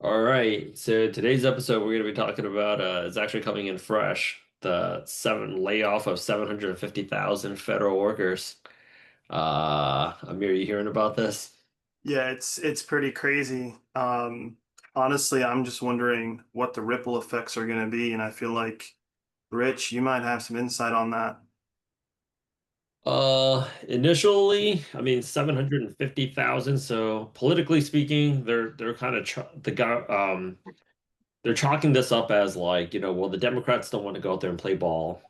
All right. So today's episode, we're going to be talking about it's actually coming in fresh. The seven layoff of 750,000 federal workers. Amir, you hearing about this? Yeah, it's pretty crazy. Honestly, I'm just wondering what the ripple effects are going to be, and I feel like Rich, you might have some insight on that. Initially, I mean 750,000. So politically speaking, they're kind of ch the guy they're chalking this up as like, well, the Democrats don't want to go out there and play ball,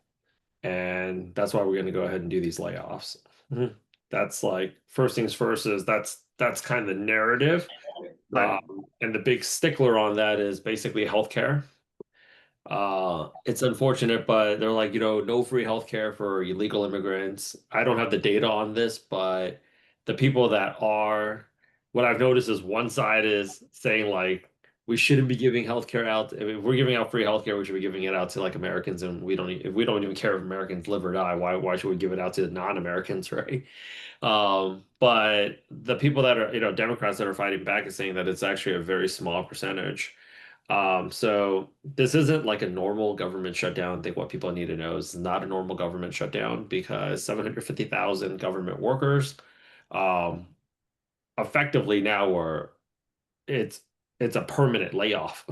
and that's why we're going to go ahead and do these layoffs. Mhm. That's like first things first is that's kind of the narrative. Right, And the big stickler on that is basically healthcare. It's unfortunate, but they're like, no free healthcare for illegal immigrants. I don't have the data on this, but the people that are, what I've noticed is one side is saying like we shouldn't be giving healthcare out. I mean, if we're giving out free healthcare, we should be giving it out to like Americans, and if we don't even care if Americans live or die, why should we give it out to non-Americans, right? But the people that are, Democrats that are fighting back is saying that it's actually a very small percentage. So this isn't like a normal government shutdown. I think what people need to know is not a normal government shutdown because 750,000 government workers, um, effectively now are it's it's a permanent layoff.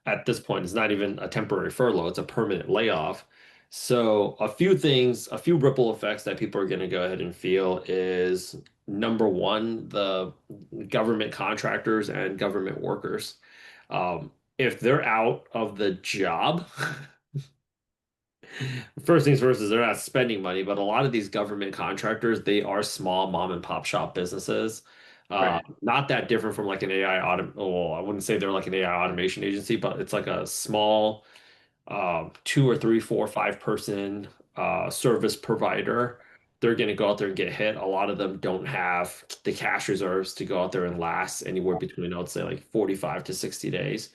At this point, it's not even a temporary furlough, it's a permanent layoff. So a few ripple effects that people are going to go ahead and feel is number one, the government contractors and government workers. If they're out of the job, first things first is they're not spending money, but a lot of these government contractors, they are small mom and pop shop businesses. right. Not that different from like an AI well, I wouldn't say they're like an AI automation agency, but it's like a small two or three, four, five person service provider. They're going to go out there and get hit. A lot of them don't have the cash reserves to go out there and last anywhere between, I would say, like 45 to 60 days.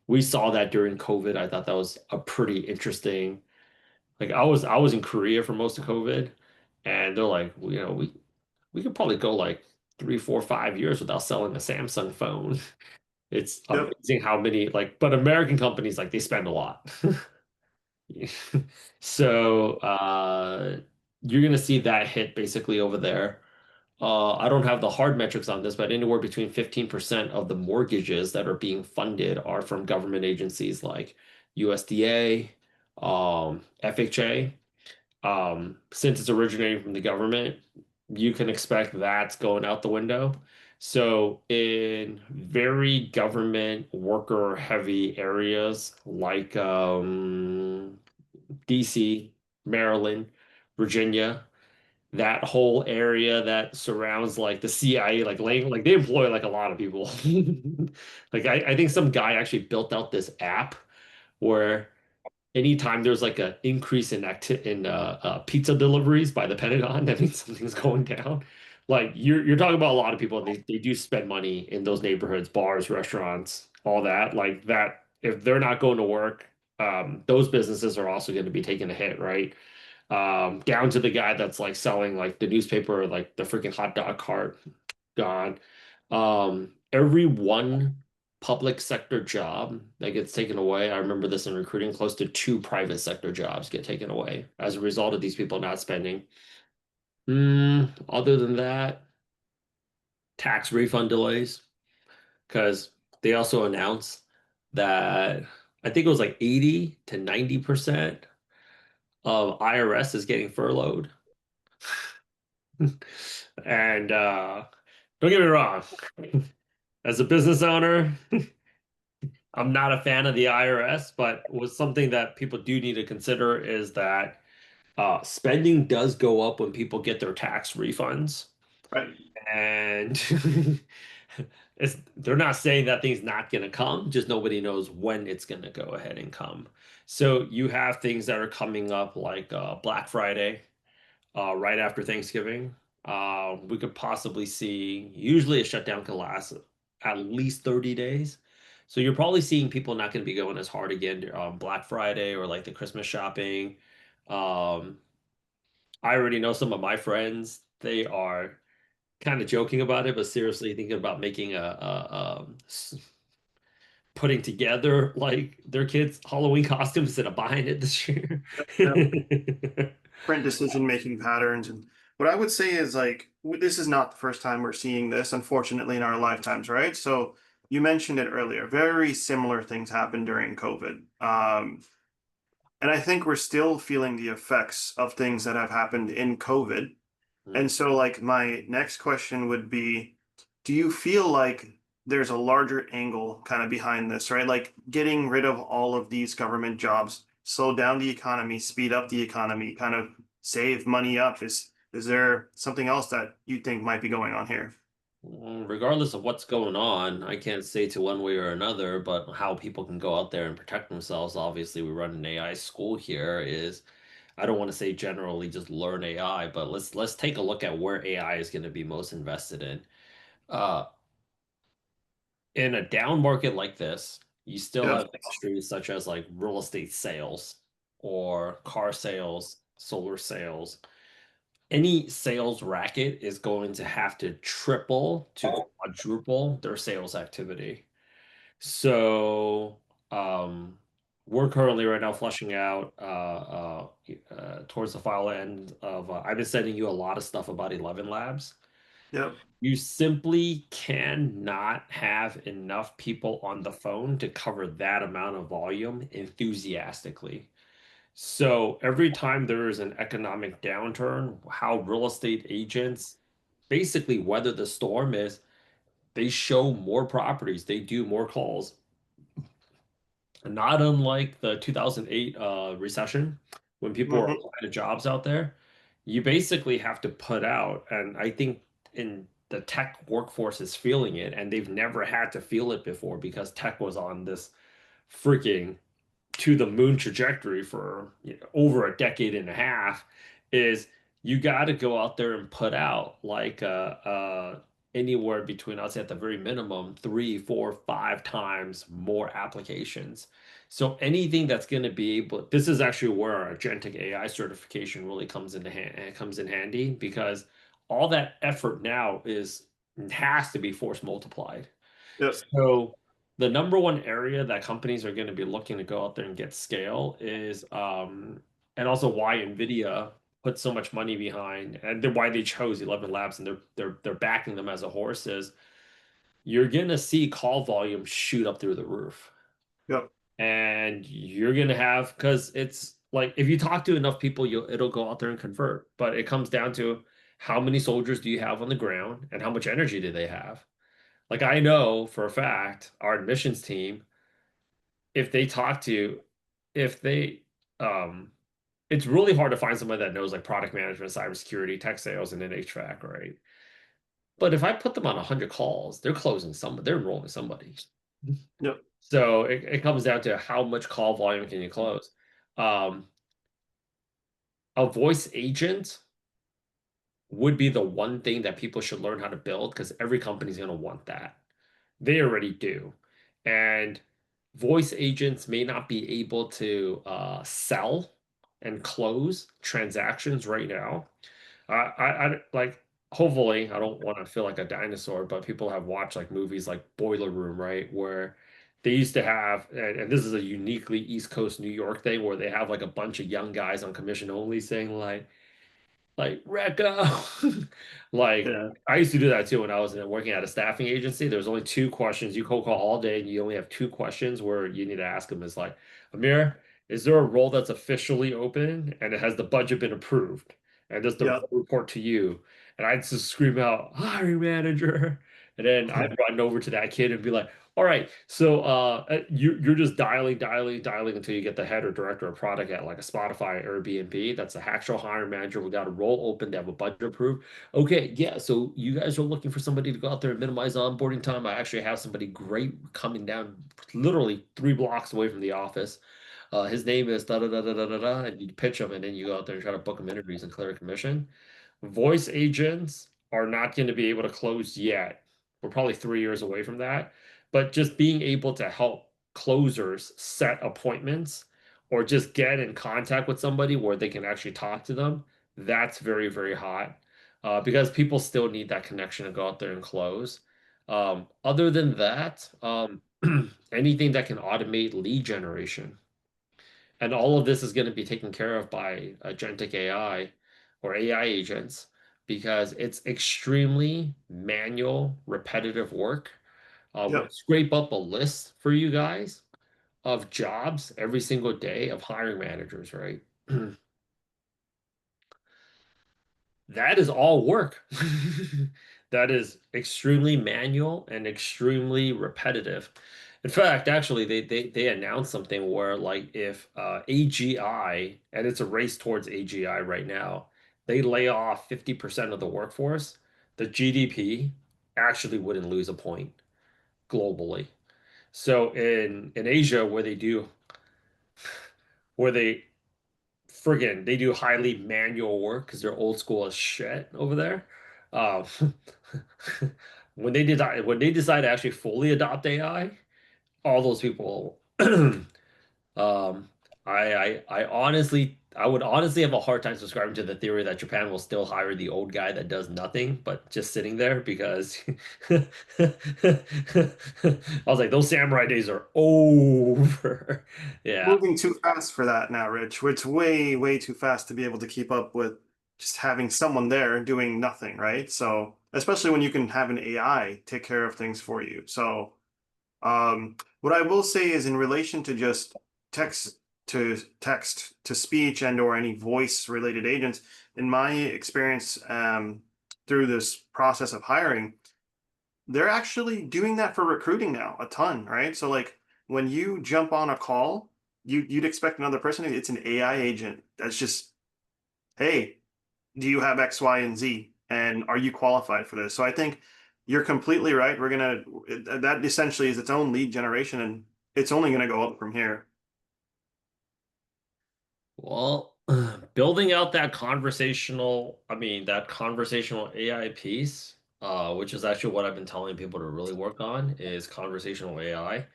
We saw that during COVID. I thought that was a pretty interesting. Like I was in Korea for most of COVID, and they're like, well, we could probably go like 3, 4, 5 years without selling a Samsung phone. It's Yep, amazing how many like, but American companies like they spend a lot. So you're gonna see that hit basically over there. I don't have the hard metrics on this, but anywhere between 15% of the mortgages that are being funded are from government agencies like USDA, FHA. Since it's originating from the government, you can expect that's going out the window. So in very government worker heavy areas like DC, Maryland, Virginia, that whole area that surrounds like the CIA, like they employ like a lot of people. Like I think some guy actually built out this app where anytime there's like an increase in pizza deliveries by the Pentagon, that means something's going down. Like you're talking about a lot of people, and they do spend money in those neighborhoods, bars, restaurants, all that. Like that, if they're not going to work, those businesses are also going to be taking a hit, right? Down to the guy that's like selling like the newspaper, like the freaking hot dog cart, gone. Every one public sector job that gets taken away, I remember this in recruiting, close to two private sector jobs get taken away as a result of these people not spending. Other than that, tax refund delays, because they also announced that I think it was like 80 to 90% of IRS is getting furloughed. And don't get me wrong, as a business owner, I'm not a fan of the IRS, but was something that people do need to consider is that spending does go up when people get their tax refunds. right. And they're not saying that thing's not going to come, just nobody knows when it's going to go ahead and come. So you have things that are coming up like Black Friday, right after Thanksgiving. We could possibly see, usually a shutdown can last at least 30 days. So you're probably seeing people not going to be going as hard again on Black Friday or like the Christmas shopping. Um, I already know some of my friends, kind of joking about it, but seriously thinking about making putting together like their kids' Halloween costumes instead of buying it this year. Yep. Different decision making patterns. And what I would say is like this is not the first time we're seeing this, unfortunately, in our lifetimes, right? So you mentioned it earlier. Very similar things happened during COVID. And I think we're still feeling the effects of things that have happened in COVID. And so, like, my next question would be, do you feel like there's a larger angle kind of behind this, right? Like getting rid of all of these government jobs, slow down the economy, speed up the economy, kind of save money up. Is there something else that you think might be going on here? Well, regardless of what's going on, I can't say to one way or another, but how people can go out there and protect themselves. Obviously, we run an AI school here is I don't want to say generally just learn AI, but let's take a look at where AI is going to be most invested in. Uh, in a down market like this, you still Yep. have industries such as like real estate sales or car sales, solar sales. Any sales racket is going to have to triple to quadruple their sales activity. So, we're currently right now flushing out towards the final end of. I've been sending you a lot of stuff about 11 Labs. Yep. You simply cannot have enough people on the phone to cover that amount of volume enthusiastically. So every time there is an economic downturn, how real estate agents basically weather the storm is they show more properties, they do more calls. Not unlike the 2008 recession, when people were Hmm. applying to jobs out there, you basically have to put out, and I think in the tech workforce is feeling it, and they've never had to feel it before because tech was on this freaking to the moon trajectory for over a decade and a half is you got to go out there and put out like anywhere between I'd say at the very minimum three, four, five times more applications. So anything that's going to be able, this is actually where our agentic AI certification really comes in handy because all that effort now is has to be force multiplied. Yep. So the number one area that companies are going to be looking to go out there and get scale is, and also why NVIDIA put so much money behind, and why they chose 11 Labs, and they're backing them as a horse is you're going to see call volume shoot up through the roof, Yep. and you're going to have because it's like if you talk to enough people, it'll go out there and convert, but it comes down to how many soldiers do you have on the ground and how much energy do they have. Like I know for a fact, our admissions team, if they talk to, if they, it's really hard to find somebody that knows like product management, cybersecurity, tech sales, and then HVAC, right? But if I put them on 100 calls, they're closing some, they're enrolling somebody. Yep. So it comes down to how much call volume can you close. Um, a voice agent would be the one thing that people should learn how to build because every company's going to want that. They already do. And voice agents may not be able to sell and close transactions right now. Like, hopefully, I don't want to feel like a dinosaur, but people have watched like movies like Boiler Room, right? Where they used to have, and this is a uniquely East Coast New York thing, where they have like a bunch of young guys on commission only saying, like Recco. Like Yeah. I used to do that too when I was working at a staffing agency. There's only two questions. You cold call all day and you only have two questions where you need to ask them is like, Amir, is there a role that's officially open and it has the budget been approved? And does the Yep. role report to you? And I'd just scream out, hiring manager. And then I'd run over to that kid and be like, all right, so you're just dialing until you get the head or director of product at like a Spotify or Airbnb. That's the actual hiring manager. We got a role open to have a budget approved. Okay, yeah. So you guys are looking for somebody to go out there and minimize onboarding time. I actually have somebody great coming down literally 3 blocks away from the office. His name is da da da da da da da, and you pitch him, and then you go out there and try to book him interviews and clear a commission. Voice agents are not going to be able to close yet. We're probably 3 years away from that. But just being able to help closers set appointments or just get in contact with somebody where they can actually talk to them, that's very, very hot. because people still need that connection to go out there and close. Other than that, anything that can automate lead generation. And all of this is going to be taken care of by agentic AI or AI agents because it's extremely manual, repetitive work. We Yep. scrape up a list for you guys of jobs every single day of hiring managers, right? That is all work. That is extremely manual and extremely repetitive. In fact, actually, they announced something where like if AGI, and it's a race towards AGI right now, they lay off 50% of the workforce, the GDP actually wouldn't lose a point globally. So in Asia where they friggin' they do highly manual work because they're old school as shit over there. Um, when they decide to actually fully adopt AI, all those people, um, I would honestly have a hard time subscribing to the theory that Japan will still hire the old guy that does nothing but just sitting there because I was like, those samurai days are over. Yeah. Moving too fast for that now, Rich. It's way, way too fast to be able to keep up with just having someone there doing nothing, right? So, especially when you can have an AI take care of things for you. So, what I will say is in relation to just text text to speech and or any voice related agents, in my experience, through this process of hiring, they're actually doing that for recruiting now a ton, right? So like when you jump on a call, you'd expect another person. It's an AI agent that's just, hey, do you have X, Y, and Z, and are you qualified for this? So I think you're completely right. That essentially is its own lead generation, and it's only gonna go up from here. Well, building out that conversational AI piece, which is actually what I've been telling people to really work on, is conversational AI.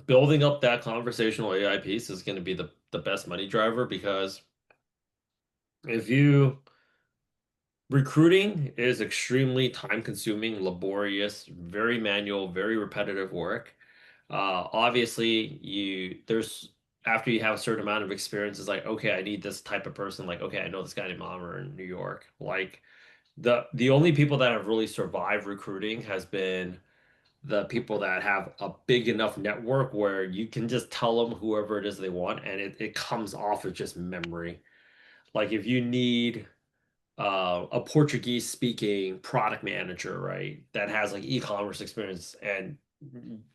Building up that conversational AI piece is going to be the best money driver because if you recruiting is extremely time consuming, laborious, very manual, very repetitive work. Obviously, there's after you have a certain amount of experience, it's like, okay, I need this type of person. Like, okay, I know this guy named Amr in New York. Like the only people that have really survived recruiting has been the people that have a big enough network where you can just tell them whoever it is they want, and it comes off of just memory. Like if you need a Portuguese speaking product manager, right? That has like e-commerce experience and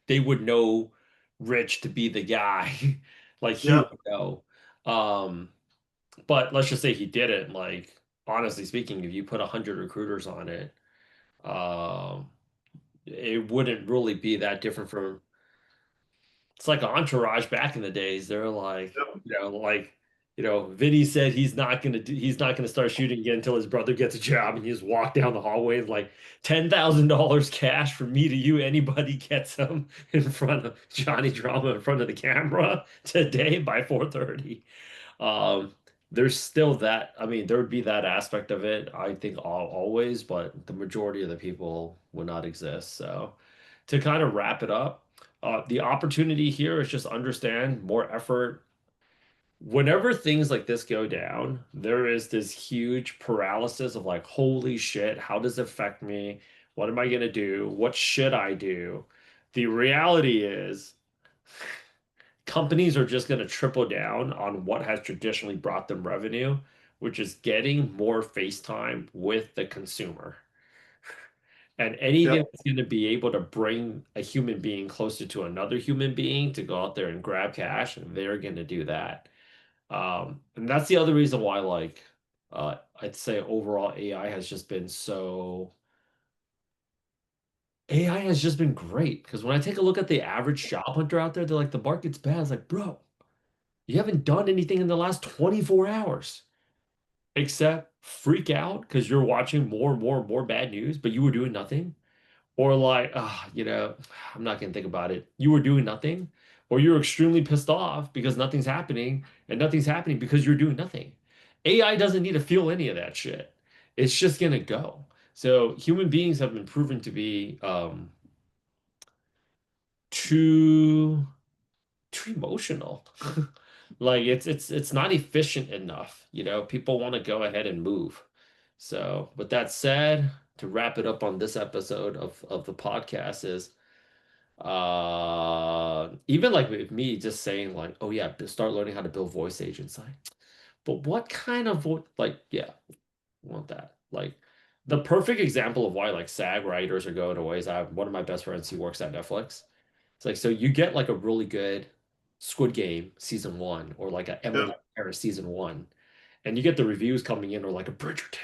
they would know Rich to be the guy. Like he Yep. would know. Um, but let's just say he didn't. Like, honestly speaking, if you put 100 recruiters on it, um, it wouldn't really be that different from it's like Entourage back in the days. They're like, Yep. Vinny said he's not gonna start shooting again until his brother gets a job, and you just walk down the hallway and like $10,000 cash from me to you. Anybody gets him in front of Johnny Drama in front of the camera today by 4:30. Um, there's still that. I mean, there would be that aspect of it. I think always, but the majority of the people would not exist. So to kind of wrap it up. The opportunity here is just understand more effort. Whenever things like this go down, there is this huge paralysis of like, holy shit, how does it affect me? What am I going to do? What should I do? The reality is, companies are just going to triple down on what has traditionally brought them revenue, which is getting more face time with the consumer. And anything Yep. that's going to be able to bring a human being closer to another human being to go out there and grab cash, they're going to do that. And that's the other reason why, like, I'd say overall AI has just been great. Because when I take a look at the average job hunter out there, they're like, the market's bad. It's like, bro, you haven't done anything in the last 24 hours except freak out because you're watching more and more and more bad news, but you were doing nothing. Or like, I'm not gonna think about it. You were doing nothing, or you're extremely pissed off because nothing's happening, and nothing's happening because you're doing nothing. AI doesn't need to feel any of that shit. It's just gonna go. So human beings have been proven to be too too emotional. Like it's not efficient enough, you know. People want to go ahead and move. So, with that said, to wrap it up on this episode of the podcast is even like with me just saying like, oh yeah, start learning how to build voice agents. Like, but what kind of voice like yeah, want that. Like the perfect example of why like SAG writers are going away is I have one of my best friends who works at Netflix. It's like so you get like a really good Squid Game season one or like a Emily Yeah, in Paris season one, and you get the reviews coming in or like a Bridgerton,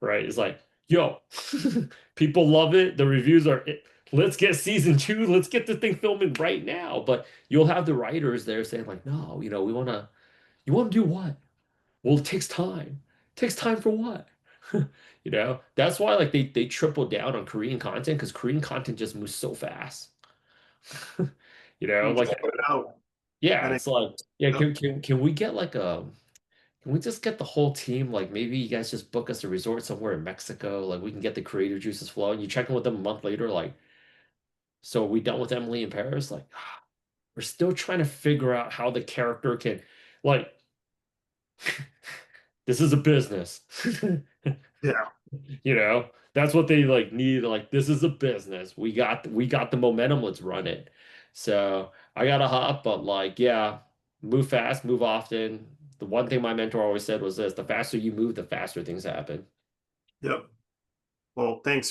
right? It's like, yo, people love it. The reviews are let's get season two, let's get the thing filming right now. But you'll have the writers there saying, like, no, you know, you wanna do what? Well, it takes time. It takes time for what? You know, that's why like they triple down on Korean content because Korean content just moves so fast. You know, you just like put it out, yeah, and it, it's like yeah, yep, can we get like a can we just get the whole team like maybe you guys just book us a resort somewhere in Mexico like we can get the creative juices flowing. You check in with them a month later like so are we done with Emily in Paris? Like we're still trying to figure out how the character can like this is a business. yeah, You know, that's what they like need. Like, this is a business. We got the momentum. Let's run it. So I gotta hop, but like, yeah, move fast, move often. The one thing my mentor always said was this: the faster you move, the faster things happen. yep. Well, thanks,